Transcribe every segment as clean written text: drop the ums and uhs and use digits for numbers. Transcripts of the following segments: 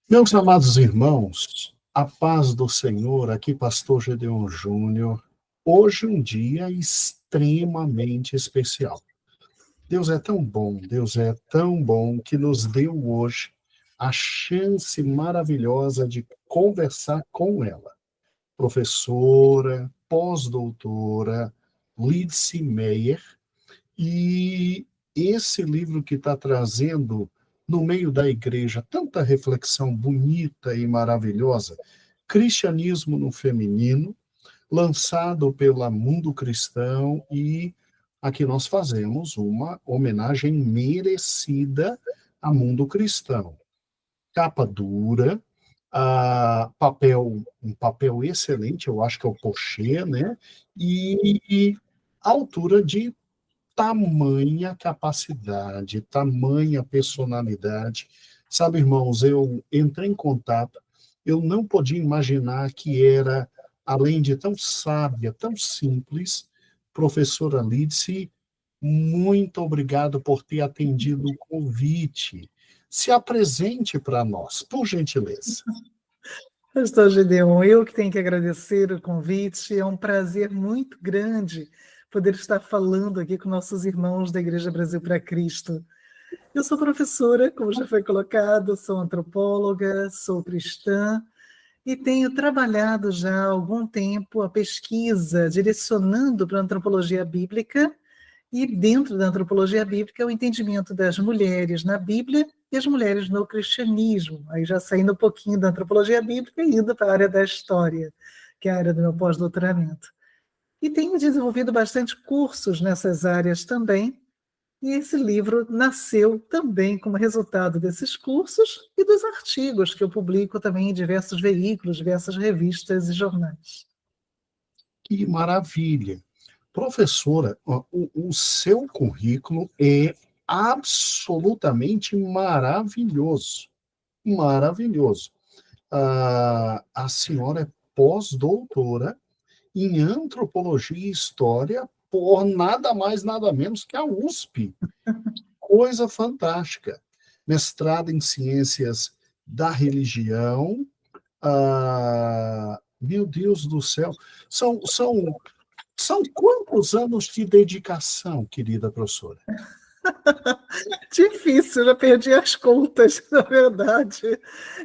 Meus amados irmãos, a paz do Senhor, aqui Pastor Gedeon Júnior. Hoje um dia extremamente especial. Deus é tão bom que nos deu hoje a chance maravilhosa de conversar com ela. Professora, pós-doutora, Lidse Meyer, e esse livro que está trazendo no meio da igreja tanta reflexão bonita e maravilhosa, Cristianismo no Feminino, lançado pela Mundo Cristão, e aqui nós fazemos uma homenagem merecida a Mundo Cristão. Capa dura, um papel excelente, eu acho que é o Pochê, né? E altura de tamanha capacidade, tamanha personalidade. Sabe, irmãos, eu entrei em contato, eu não podia imaginar que era, além de tão sábia, tão simples, professora Lídice, muito obrigado por ter atendido o convite. Se apresente para nós, por gentileza. Pastor Gedeon, eu que tenho que agradecer o convite. É um prazer muito grande poder estar falando aqui com nossos irmãos da Igreja Brasil para Cristo. Eu sou professora, como já foi colocado, sou antropóloga, sou cristã e tenho trabalhado já há algum tempo a pesquisa direcionando para a antropologia bíblica e dentro da antropologia bíblica o entendimento das mulheres na Bíblia e as mulheres no cristianismo. Aí já saindo um pouquinho da antropologia bíblica e indo para a área da história, que é a área do meu pós-doutoramento. E tenho desenvolvido bastante cursos nessas áreas também, e esse livro nasceu também como resultado desses cursos e dos artigos que eu publico também em diversos veículos, diversas revistas e jornais. Que maravilha! Professora, o seu currículo é absolutamente maravilhoso. Maravilhoso. A senhora é pós-doutora em antropologia e história por nada mais, nada menos que a USP. Coisa fantástica. Mestrado em ciências da religião. Meu Deus do céu. São quantos anos de dedicação, querida professora? Difícil, já perdi as contas, na verdade.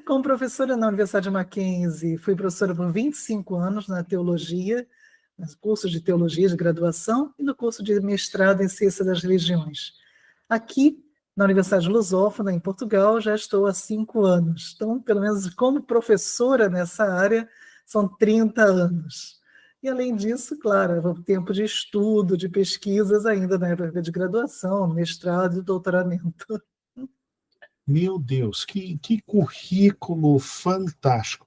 Como professora na Universidade de Mackenzie, fui professora por 25 anos na teologia, nos cursos de teologia de graduação e no curso de mestrado em ciência das religiões. Aqui, na Universidade Lusófona, em Portugal, já estou há 5 anos. Então, pelo menos como professora nessa área, são 30 anos. E, além disso, claro, o tempo de estudo, de pesquisas ainda na época de graduação, mestrado e doutoramento. Meu Deus, que currículo fantástico.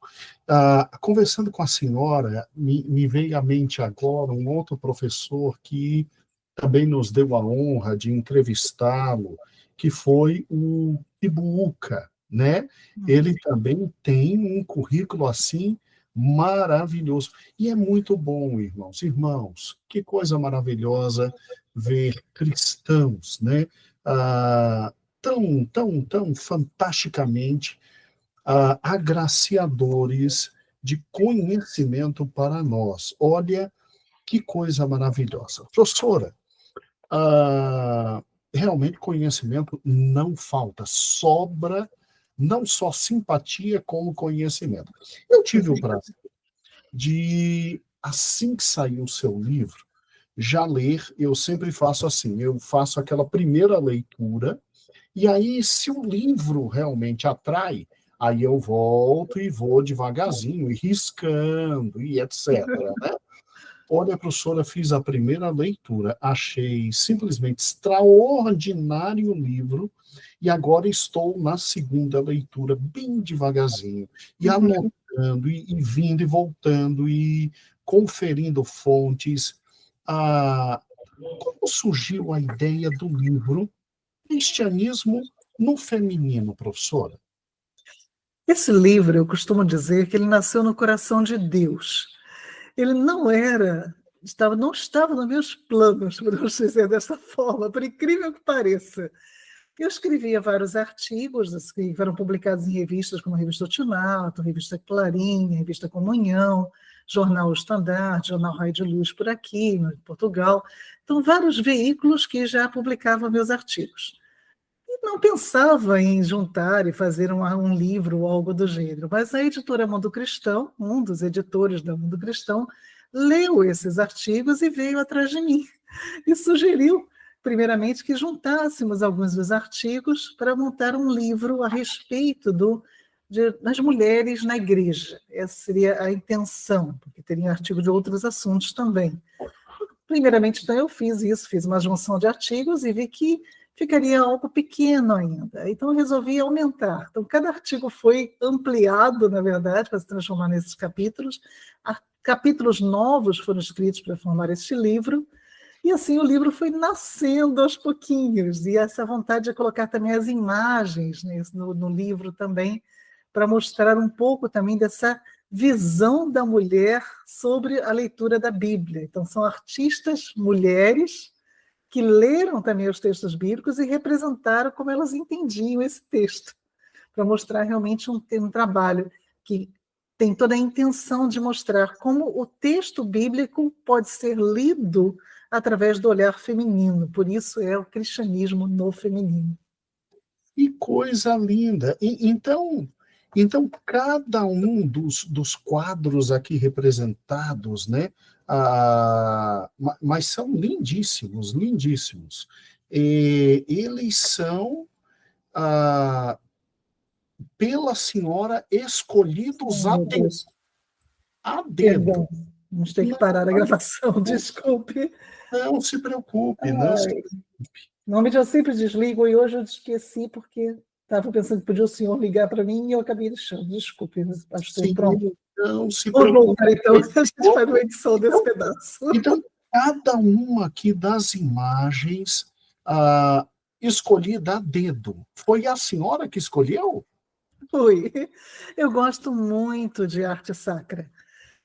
Conversando com a senhora, me veio à mente agora um outro professor que também nos deu a honra de entrevistá-lo, que foi o Ibuuca, né? Ele também tem um currículo assim maravilhoso. E é muito bom, irmãos. Irmãos, que coisa maravilhosa ver cristãos, né? Ah, tão fantasticamente agraciadores de conhecimento para nós. Olha que coisa maravilhosa. Professora, realmente conhecimento não falta, sobra não só simpatia, como conhecimento. Eu tive o prazer de, assim que saiu o seu livro, já ler. Eu sempre faço assim, eu faço aquela primeira leitura, e aí, se o livro realmente atrai, aí eu volto e vou devagarzinho, e riscando, e etc. Né? Olha, professora, fiz a primeira leitura, achei simplesmente extraordinário o livro, e agora estou na segunda leitura, bem devagarzinho, e anotando, e vindo e voltando, e conferindo fontes. Como surgiu a ideia do livro Cristianismo no Feminino, professora? Esse livro, eu costumo dizer que ele nasceu no coração de Deus. Ele não estava nos meus planos, podemos dizer dessa forma, por incrível que pareça. Eu escrevia vários artigos que foram publicados em revistas como a Revista Ultimato, a Revista Clarim, a Revista Comunhão, Jornal Estandarte, Jornal Raio de Luz por aqui, em Portugal. Então, vários veículos que já publicavam meus artigos. E não pensava em juntar e fazer um livro ou algo do gênero, mas a editora Mundo Cristão, um dos editores da Mundo Cristão, leu esses artigos e veio atrás de mim e sugeriu, primeiramente, que juntássemos alguns dos artigos para montar um livro a respeito das mulheres na igreja. Essa seria a intenção, porque teria artigo de outros assuntos também. Primeiramente, então, eu fiz isso, fiz uma junção de artigos e vi que ficaria algo pequeno ainda. Então, eu resolvi aumentar. Então, cada artigo foi ampliado, na verdade, para se transformar nesses capítulos. Capítulos novos foram escritos para formar este livro, e assim o livro foi nascendo aos pouquinhos, e essa vontade de colocar também as imagens, né, no livro também, para mostrar um pouco também dessa visão da mulher sobre a leitura da Bíblia. Então, são artistas mulheres que leram também os textos bíblicos e representaram como elas entendiam esse texto, para mostrar realmente um trabalho que tem toda a intenção de mostrar como o texto bíblico pode ser lido através do olhar feminino. Por isso é o cristianismo no feminino. Que coisa linda! Então, cada um dos quadros aqui representados, né? Mas são lindíssimos, lindíssimos. Eles são, pela senhora, escolhidos a Meu dedo. Deus. A dedo. Perdão, vamos ter que parar a gravação, desculpe. Não se preocupe, não se preocupe. Normalmente eu sempre desligo e hoje eu esqueci porque estava pensando que podia o senhor ligar para mim e eu acabei deixando. Desculpe, pastor. Sim, Pronto. não se Vamos preocupe. voltar então, a gente faz uma edição desse pedaço. Então, cada uma aqui das imagens escolhida a dedo. Foi a senhora que escolheu? Foi. Eu gosto muito de arte sacra.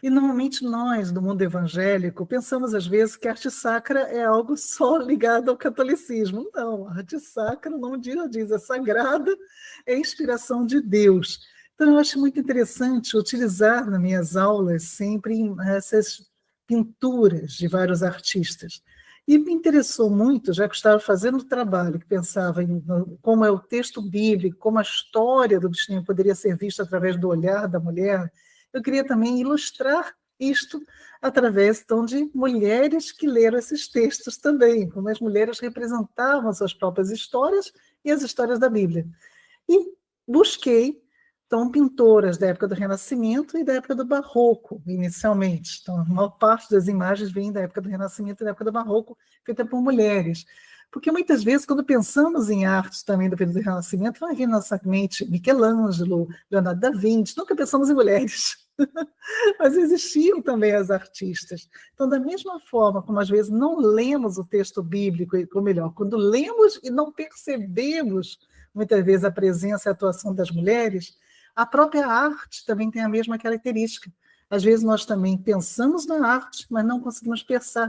E normalmente nós, do mundo evangélico, pensamos às vezes que a arte sacra é algo só ligado ao catolicismo. Não, a arte sacra, o nome diz, é sagrada, é inspiração de Deus. Então eu acho muito interessante utilizar nas minhas aulas sempre essas pinturas de vários artistas. E me interessou muito, já que eu estava fazendo o trabalho, que pensava em como é o texto bíblico, como a história do bichinho poderia ser vista através do olhar da mulher. Eu queria também ilustrar isto através, então, de mulheres que leram esses textos também, como as mulheres representavam suas próprias histórias e as histórias da Bíblia. E busquei, então, pintoras da época do Renascimento e da época do Barroco, inicialmente. Então, a maior parte das imagens vem da época do Renascimento e da época do Barroco, feita por mulheres. Porque muitas vezes, quando pensamos em arte também do período do Renascimento, vai vir na nossa mente Michelangelo, Leonardo da Vinci, nunca pensamos em mulheres. Mas existiam também as artistas. Então, da mesma forma como às vezes não lemos o texto bíblico, ou melhor, quando lemos e não percebemos muitas vezes a presença e a atuação das mulheres, a própria arte também tem a mesma característica. Às vezes nós também pensamos na arte, mas não conseguimos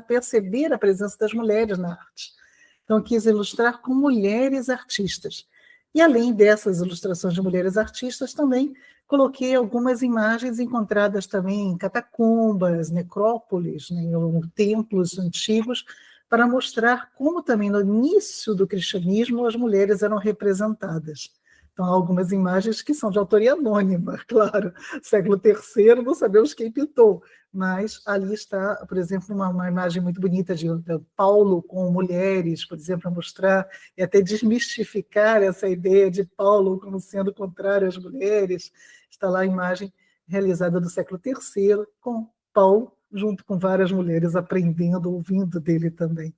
perceber a presença das mulheres na arte. Então, eu quis ilustrar com mulheres artistas. E, além dessas ilustrações de mulheres artistas, também coloquei algumas imagens encontradas também em catacumbas, necrópolis, né, ou templos antigos, para mostrar como também no início do cristianismo as mulheres eram representadas. Então, há algumas imagens que são de autoria anônima, claro. Século III, não sabemos quem pintou, mas ali está, por exemplo, uma imagem muito bonita de Paulo com mulheres, por exemplo, para mostrar e até desmistificar essa ideia de Paulo como sendo contrário às mulheres. Está lá a imagem realizada do século III, com Paulo, junto com várias mulheres, aprendendo, ouvindo dele também.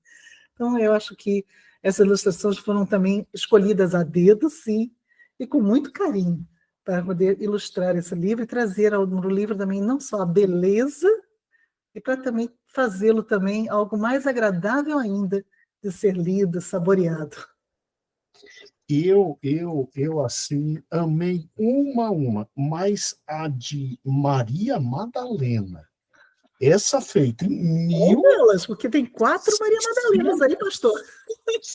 Então, eu acho que essas ilustrações foram também escolhidas a dedo, sim, e com muito carinho, para poder ilustrar esse livro e trazer no livro também não só a beleza, e para também fazê-lo também algo mais agradável ainda de ser lido, saboreado. Eu assim, amei uma, mas a de Maria Madalena, Essa feita em Ou elas, porque tem 4 Maria Madalenas aí, pastor.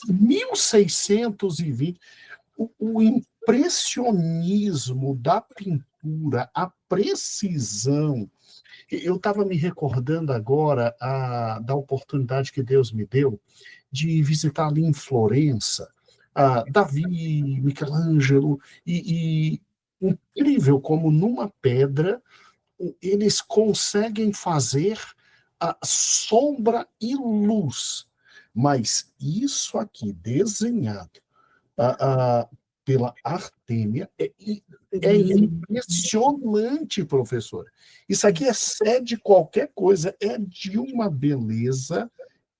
1620. O impressionismo da pintura, a precisão. Eu estava me recordando agora da oportunidade que Deus me deu de visitar ali em Florença, Davi, Michelangelo, e incrível como numa pedra eles conseguem fazer a sombra e luz. Mas isso aqui, desenhado pela Artêmia, é impressionante, professor. Isso aqui excede qualquer coisa, é de uma beleza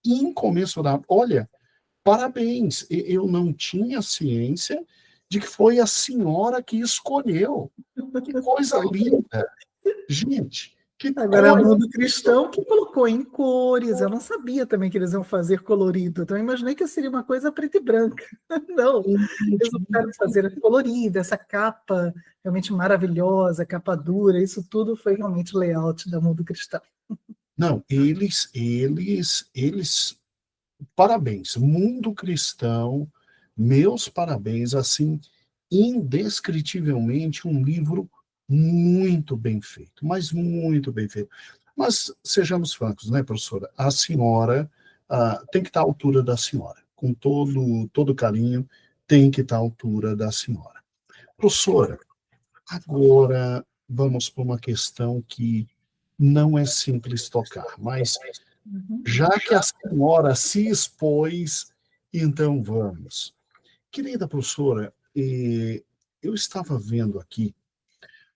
incomensurável. Olha, parabéns, eu não tinha ciência de que foi a senhora que escolheu. Que coisa linda. Gente, que Agora, o coisa. mundo cristão que colocou em cores. Eu não sabia também que eles iam fazer colorido. Então, eu imaginei que seria uma coisa preta e branca. Não, eles optaram fazer colorida, essa capa realmente maravilhosa, capa dura. Isso tudo foi realmente layout da mundo cristão. Não, parabéns, mundo cristão, meus parabéns, assim, indescritivelmente um livro muito bem feito, mas muito bem feito. Mas sejamos francos, né, professora? A senhora tem que estar à altura da senhora, com todo carinho, tem que estar à altura da senhora. Professora, agora vamos para uma questão que não é simples tocar, mas já que a senhora se expôs, então vamos. Querida professora, eu estava vendo aqui,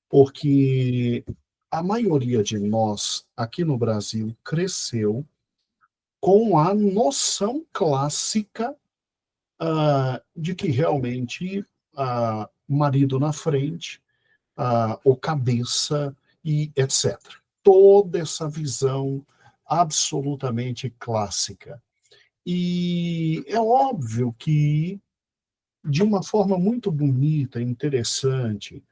porque a maioria de nós aqui no Brasil cresceu com a noção clássica de que realmente marido na frente, ou cabeça e etc. Toda essa visão absolutamente clássica. E é óbvio que, de uma forma muito bonita, interessante,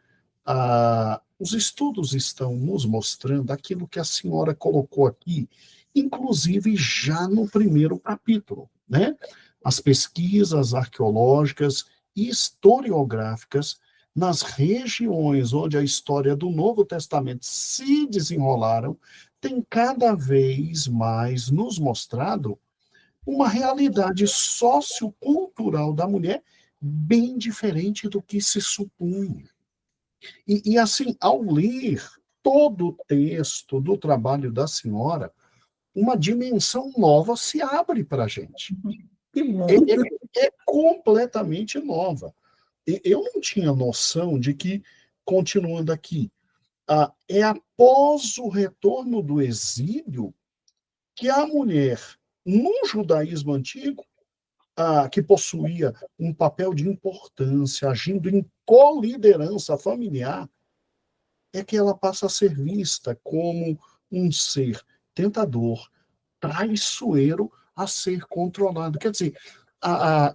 os estudos estão nos mostrando aquilo que a senhora colocou aqui, inclusive já no primeiro capítulo, né? As pesquisas arqueológicas e historiográficas nas regiões onde a história do Novo Testamento se desenrolaram, tem cada vez mais nos mostrado uma realidade sociocultural da mulher bem diferente do que se supunha. E assim, ao ler todo o texto do trabalho da senhora, uma dimensão nova se abre para a gente. Que bom. É completamente nova. Eu não tinha noção de que, continuando aqui, é após o retorno do exílio que a mulher, no judaísmo antigo, que possuía um papel de importância, agindo em coliderança familiar, é que ela passa a ser vista como um ser tentador, traiçoeiro a ser controlado. Quer dizer,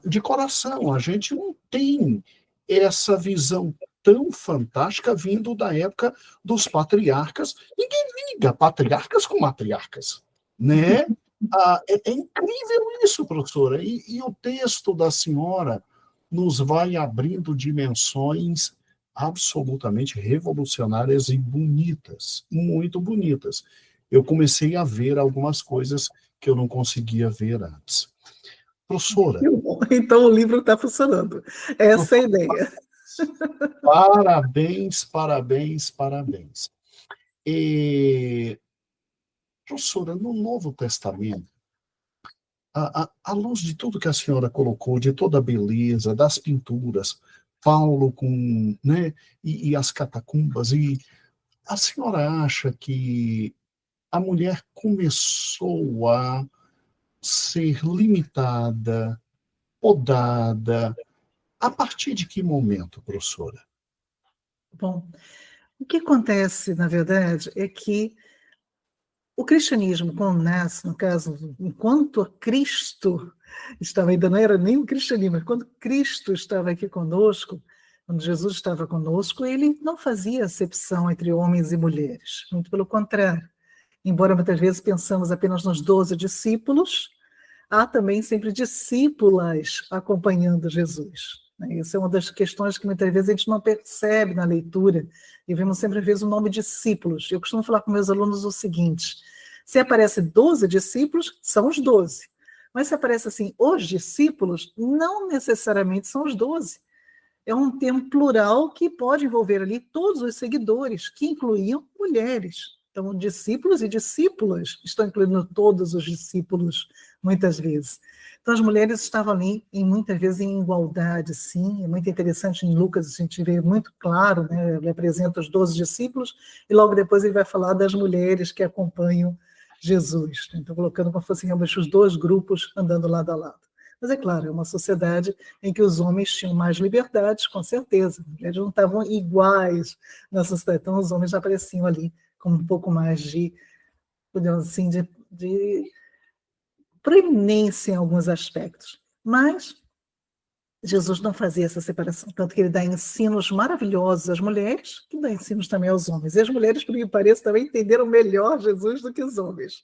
de coração, a gente não tem essa visão tão fantástica vindo da época dos patriarcas. Ninguém liga patriarcas com matriarcas, né? É incrível isso, professora. E o texto da senhora nos vai abrindo dimensões absolutamente revolucionárias e bonitas, muito bonitas. Eu comecei a ver algumas coisas que eu não conseguia ver antes. Professora. Então o livro está funcionando. Essa é a ideia. Parabéns, parabéns, parabéns. Professora, no Novo Testamento, à luz de tudo que a senhora colocou, de toda a beleza, das pinturas, Paulo com, né, e as catacumbas, e a senhora acha que a mulher começou a ser limitada, podada, a partir de que momento, professora? Bom, o que acontece, na verdade, é que o cristianismo, quando nasce, no caso, enquanto Cristo estava, ainda não era nem o cristianismo, mas quando Cristo estava aqui conosco, quando Jesus estava conosco, ele não fazia acepção entre homens e mulheres, muito pelo contrário. Embora muitas vezes pensamos apenas nos 12 discípulos, há também sempre discípulas acompanhando Jesus. Essa é uma das questões que muitas vezes a gente não percebe na leitura, e vemos sempre, às vezes, o nome discípulos. Eu costumo falar com meus alunos o seguinte: se aparece 12 discípulos, são os 12. Mas se aparece assim, os discípulos, não necessariamente são os 12. É um termo plural que pode envolver ali todos os seguidores, que incluíam mulheres. Então, discípulos e discípulas estão incluindo todos os discípulos, muitas vezes. Então, as mulheres estavam ali, muitas vezes, em igualdade, sim. É muito interessante, em Lucas, a gente vê muito claro, né? Ele apresenta os 12 discípulos, e logo depois ele vai falar das mulheres que acompanham Jesus. Então, colocando como se fossem realmente os dois grupos andando lado a lado. Mas é claro, é uma sociedade em que os homens tinham mais liberdades, com certeza. As mulheres não estavam iguais na sociedade, então os homens já apareciam ali com um pouco mais de, podemos assim, de proeminência em alguns aspectos. Mas Jesus não fazia essa separação, tanto que ele dá ensinos maravilhosos às mulheres, que dá ensinos também aos homens. E as mulheres, por que parece, também entenderam melhor Jesus do que os homens.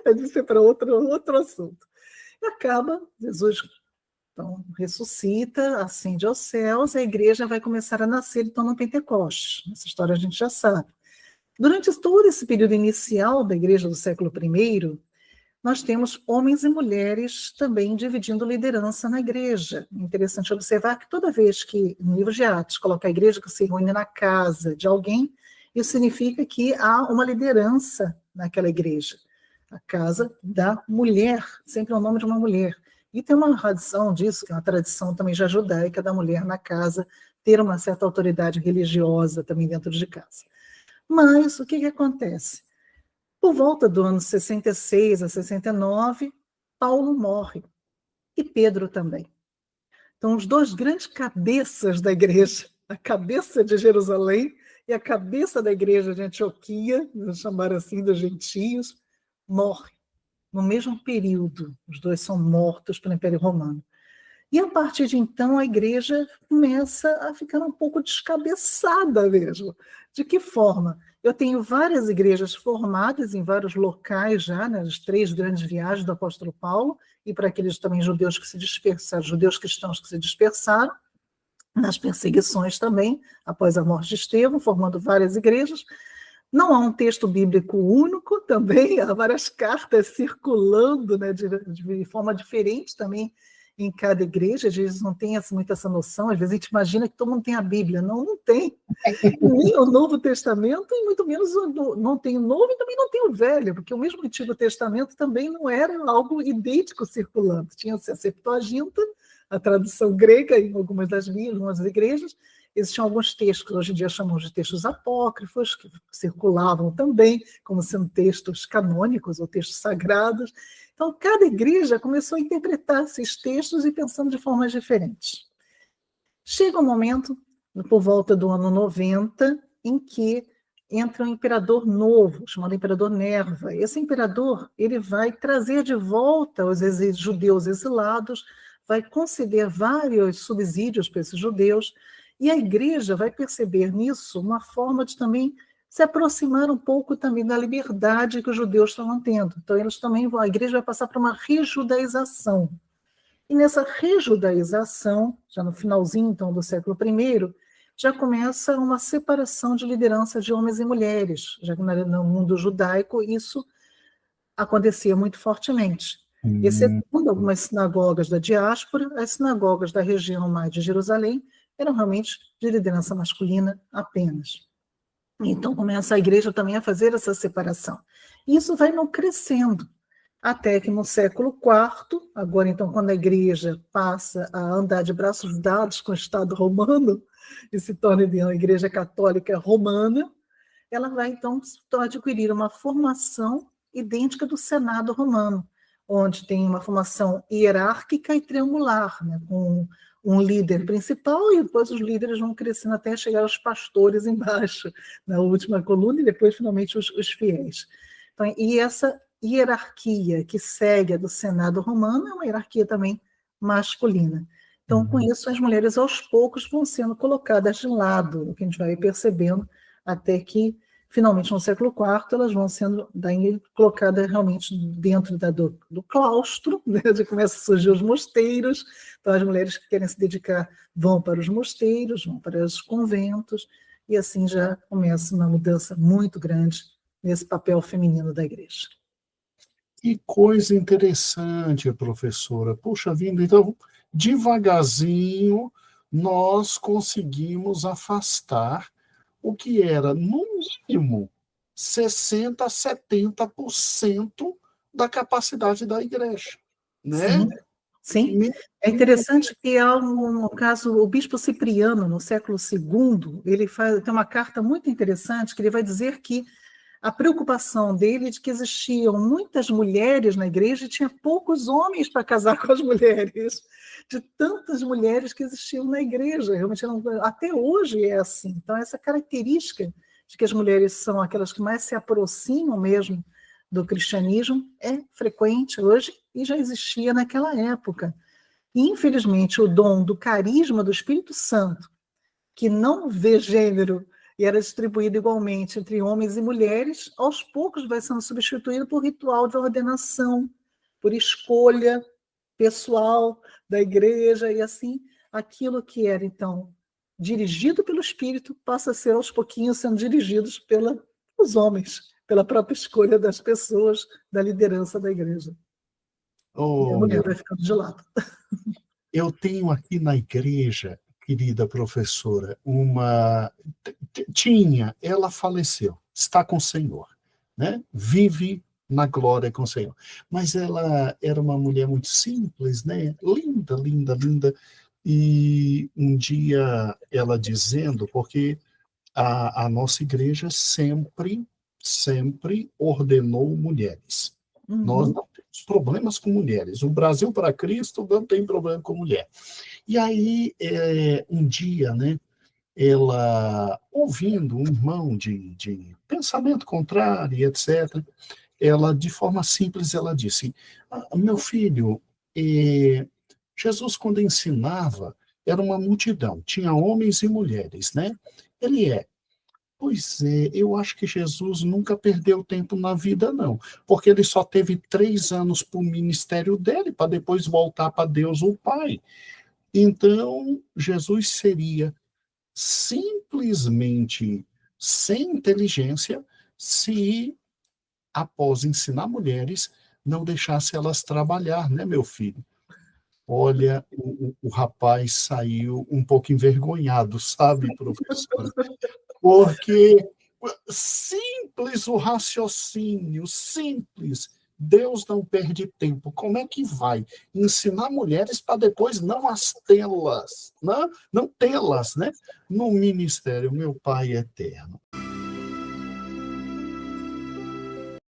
Mas isso é para outro assunto. E acaba, Jesus então ressuscita, ascende aos céus, a igreja vai começar a nascer, então, no Pentecostes. Essa história a gente já sabe. Durante todo esse período inicial da igreja do século I, nós temos homens e mulheres também dividindo liderança na igreja. É interessante observar que toda vez que, no livro de Atos, coloca a igreja que se reúne na casa de alguém, isso significa que há uma liderança naquela igreja. A casa da mulher, sempre é o nome de uma mulher. E tem uma tradição disso, que é uma tradição também já judaica, da mulher na casa ter uma certa autoridade religiosa também dentro de casa. Mas o que acontece? Por volta do ano 66 a 69, Paulo morre, e Pedro também. Então, os dois grandes cabeças da igreja, a cabeça de Jerusalém e a cabeça da igreja de Antioquia, vamos chamar assim, dos gentios, morrem no mesmo período. Os dois são mortos pelo Império Romano. E a partir de então a igreja começa a ficar um pouco descabeçada mesmo. De que forma? Eu tenho várias igrejas formadas em vários locais já, nas 3 grandes viagens do apóstolo Paulo, e para aqueles também judeus que se dispersaram, judeus cristãos que se dispersaram, nas perseguições também, após a morte de Estevão, formando várias igrejas. Não há um texto bíblico único também, há várias cartas circulando, né, de forma diferente também em cada igreja. Às vezes não tem muito essa noção, às vezes a gente imagina que todo mundo tem a Bíblia. Não, não tem. Nem o Novo Testamento, e muito menos não tem o Novo e também não tem o Velho, porque o mesmo Antigo Testamento também não era algo idêntico circulando. Tinha-se a Septuaginta, a tradução grega em algumas das igrejas. Existiam alguns textos que hoje em dia chamamos de textos apócrifos, que circulavam também como sendo textos canônicos ou textos sagrados. Então, cada igreja começou a interpretar esses textos e pensando de formas diferentes. Chega um momento, por volta do ano 90, em que entra um imperador novo, chamado Imperador Nerva. Esse imperador ele vai trazer de volta os judeus exilados, vai conceder vários subsídios para esses judeus, e a igreja vai perceber nisso uma forma de também se aproximar um pouco também da liberdade que os judeus estavam tendo. Então, a igreja vai passar por uma rejudaização. E nessa rejudaização, já no finalzinho então, do século I, já começa uma separação de liderança de homens e mulheres, já que no mundo judaico isso acontecia muito fortemente. Excetuando algumas sinagogas da diáspora, as sinagogas da região mais de Jerusalém eram realmente de liderança masculina apenas. Então começa a igreja também a fazer essa separação. Isso vai não crescendo, até que no século IV, agora então quando a igreja passa a andar de braços dados com o Estado romano e se torna a igreja católica romana, ela vai então adquirir uma formação idêntica do Senado romano, onde tem uma formação hierárquica e triangular, né, com um líder principal e depois os líderes vão crescendo até chegar aos pastores embaixo, na última coluna, e depois finalmente os fiéis. Então, e essa hierarquia que segue a do Senado romano é uma hierarquia também masculina. Então, com isso, as mulheres aos poucos vão sendo colocadas de lado, o que a gente vai percebendo, até que Finalmente, no século IV, elas vão sendo daí colocadas realmente dentro do claustro, né, onde começam a surgir os mosteiros. Então, as mulheres que querem se dedicar vão para os mosteiros, vão para os conventos, e assim já começa uma mudança muito grande nesse papel feminino da igreja. Que coisa interessante, professora. Puxa vida, então, devagarzinho, nós conseguimos afastar o que era, no mínimo, 60% a 70% da capacidade da igreja, né? Sim, sim. É interessante que, no caso, o bispo Cipriano, no século II, tem uma carta muito interessante que ele vai dizer que a preocupação dele é de que existiam muitas mulheres na igreja e tinha poucos homens para casar com as mulheres, de tantas mulheres que existiam na igreja. Realmente, até hoje é assim. Então, essa característica de que as mulheres são aquelas que mais se aproximam mesmo do cristianismo é frequente hoje e já existia naquela época. E, infelizmente, o dom do carisma do Espírito Santo, que não vê gênero e era distribuído igualmente entre homens e mulheres, aos poucos vai sendo substituído por ritual de ordenação, por escolha pessoal da igreja, e assim, aquilo que era, então, dirigido pelo Espírito, passa a ser, aos pouquinhos, sendo dirigidos pelos homens, pela própria escolha das pessoas, da liderança da igreja. E a mulher Olha, vai ficando de lado. eu tenho aqui na igreja, querida professora, ela faleceu, está com o Senhor, né? Vive na glória com o Senhor. Mas ela era uma mulher muito simples, né? Linda, linda, linda. E um dia ela dizendo, porque a nossa igreja sempre ordenou mulheres. Nós Uhum. não temos problemas com mulheres. O Brasil para Cristo não tem problema com mulher. E aí, um dia, né, ela, ouvindo um irmão de pensamento contrário, etc., ela, de forma simples, ela disse, meu filho, Jesus, quando ensinava, era uma multidão, tinha homens e mulheres, né? Ele Pois é, eu acho que Jesus nunca perdeu tempo na vida, não, porque ele só teve 3 anos para o ministério dele, para depois voltar para Deus o Pai. Então, Jesus seria simplesmente sem inteligência se, após ensinar mulheres, não deixasse elas trabalhar, né, meu filho? Olha, o rapaz saiu um pouco envergonhado, sabe, professora? Porque simples o raciocínio, simples. Deus não perde tempo. Como é que vai ensinar mulheres para depois não as tê-las, não tê-las, né? No ministério, meu Pai eterno.